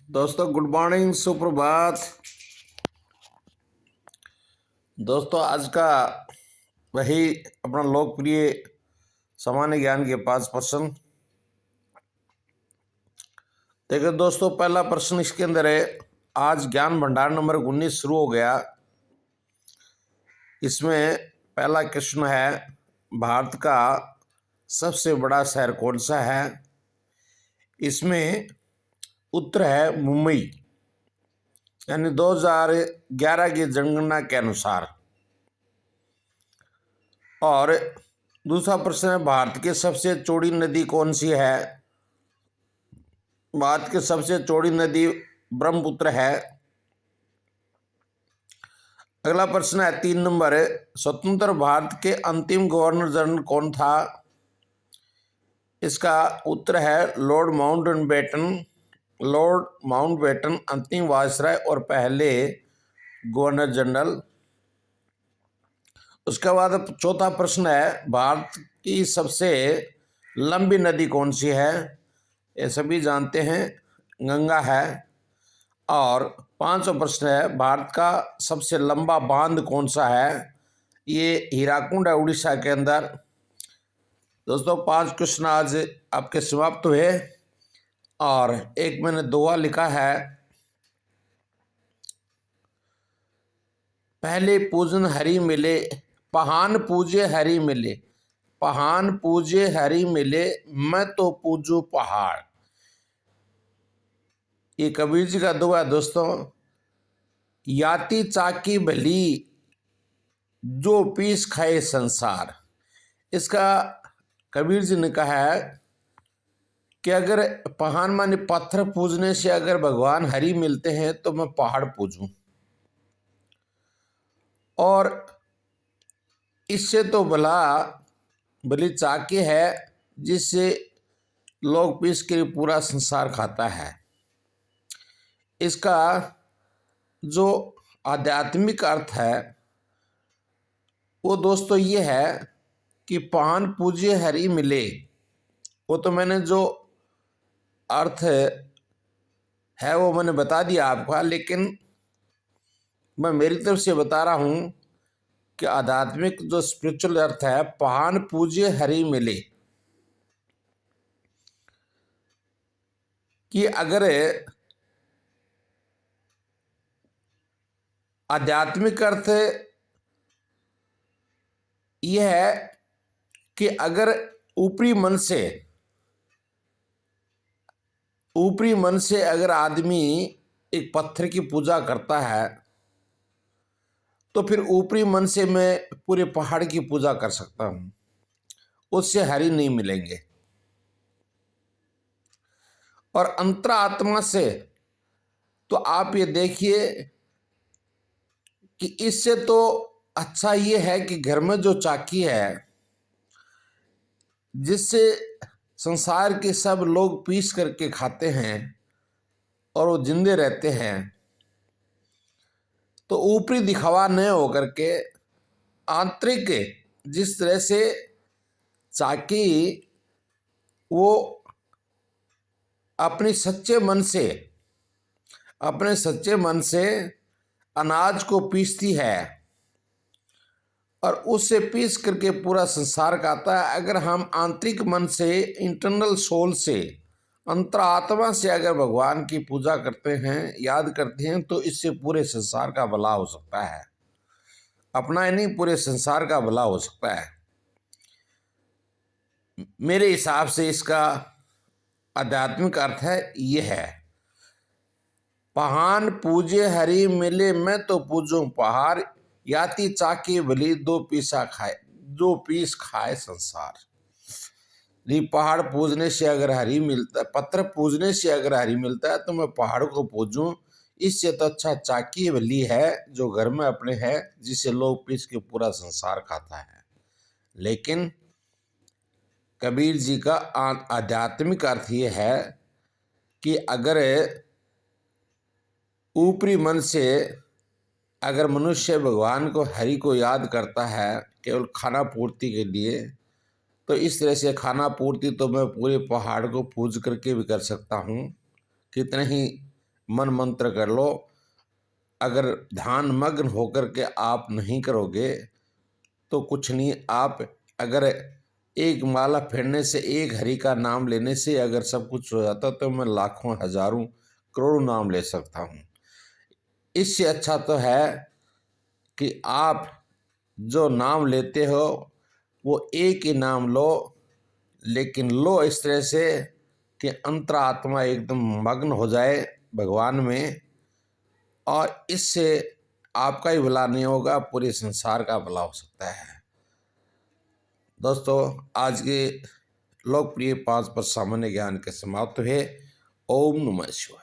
दोस्तों good morning, सुप्रभात। दोस्तों आज का वही अपना लोकप्रिय सामान्य ज्ञान के 5 प्रश्न। देखिए दोस्तों, पहला प्रश्न इसके अंदर है, आज ज्ञान भंडार नंबर 19 शुरू हो गया। इसमें पहला क्वेश्चन है, भारत का सबसे बड़ा शहर कौन सा है? इसमें उत्तर है मुंबई, यानी 2011 की जनगणना के अनुसार। और दूसरा प्रश्न है, भारत की सबसे चौड़ी नदी कौन सी है? भारत की सबसे चौड़ी नदी ब्रह्मपुत्र है। अगला प्रश्न है 3 नंबर, स्वतंत्र भारत के अंतिम गवर्नर जनरल कौन था? इसका उत्तर है लॉर्ड माउंटबेटन। लॉर्ड माउंटबेटन अंतिम वायसराय और पहले गवर्नर जनरल। उसके बाद चौथा प्रश्न है, भारत की सबसे लंबी नदी कौन सी है? ये सभी जानते हैं, गंगा है। और पांचवा प्रश्न है, भारत का सबसे लंबा बांध कौन सा है? ये हीराकुंड है उड़ीसा के अंदर। दोस्तों 5 क्वेश्चन आज आपके समाप्त हुए। और एक मैंने दोहा लिखा है, पहले पूजन हरि मिले, पहान पूजे हरि मिले। पहान पूजे हरि मिले, मैं तो पूजू पहाड़। ये कबीर जी का दोहा है दोस्तों। याति चाकी भली, जो पीस खाए संसार। इसका कबीर जी ने कहा है कि अगर पहान माने पत्थर पूजने से अगर भगवान हरि मिलते हैं तो मैं पहाड़ पूजूं, और इससे तो भली चाकी है जिससे लोग पीस के पूरा संसार खाता है। इसका जो आध्यात्मिक अर्थ है वो दोस्तों ये है कि पान पूज्य हरि मिले। वो तो मैंने जो अर्थ है वो मैंने बता दिया आपका, लेकिन मैं मेरी तरफ से बता रहा हूं कि आध्यात्मिक जो स्पिरिचुअल अर्थ है, पान पूज्य हरि मिले, कि अगर आध्यात्मिक अर्थ यह है कि अगर ऊपरी मन से अगर आदमी एक पत्थर की पूजा करता है तो फिर ऊपरी मन से मैं पूरे पहाड़ की पूजा कर सकता हूं, उससे हरि नहीं मिलेंगे। और अंतरात्मा से तो आप ये देखिए कि इससे तो अच्छा ये है कि घर में जो चाकी है जिससे संसार के सब लोग पीस करके खाते हैं और वो जिंदे रहते हैं, तो ऊपरी दिखावा न होकर के आंतरिक जिस तरह से चाकी वो अपने सच्चे मन से अनाज को पीसती है और उससे पीस करके पूरा संसार खाता है। अगर हम आंतरिक मन से, इंटरनल सोल से, अंतरात्मा से अगर भगवान की पूजा करते हैं, याद करते हैं, तो इससे पूरे संसार का भला हो सकता है। अपना ही नहीं, पूरे संसार का भला हो सकता है। मेरे हिसाब से इसका आध्यात्मिक अर्थ है ये है, पहान पूजे हरि मिले, मैं तो पूजूं पहाड़। याति चाकी भली, दो पीस खाए संसार। पहाड़ पूजने से अगर हरि मिलता है, पत्थर पूजने से अगर हरि मिलता है तो मैं पहाड़ को पूजूं, इससे तो अच्छा चाकी भली है जो घर में अपने है, जिसे लोग पीस के पूरा संसार खाता है। लेकिन कबीर जी का आध्यात्मिक अर्थ ये है कि अगर ऊपरी मन से अगर मनुष्य भगवान को, हरि को याद करता है केवल खाना पूर्ति के लिए, तो इस तरह से खाना पूर्ति तो मैं पूरे पहाड़ को पूज करके भी कर सकता हूँ। कितने ही मन मंत्र कर लो। अगर ध्यान मग्न होकर के आप नहीं करोगे तो कुछ नहीं। आप अगर एक माला फेरने से, एक हरि का नाम लेने से अगर सब कुछ हो जाता तो मैं लाखों हजारों करोड़ों नाम ले सकता हूँ। इससे अच्छा तो है कि आप जो नाम लेते हो वो एक ही नाम लो, लेकिन लो इस तरह से कि अंतरात्मा एकदम मग्न हो जाए भगवान में, और इससे आपका ही भला नहीं होगा, पूरे संसार का भला हो सकता है। दोस्तों, आज के लोकप्रिय 5 सामान्य ज्ञान के समाप्त हुए। ओम नमः शिवाय।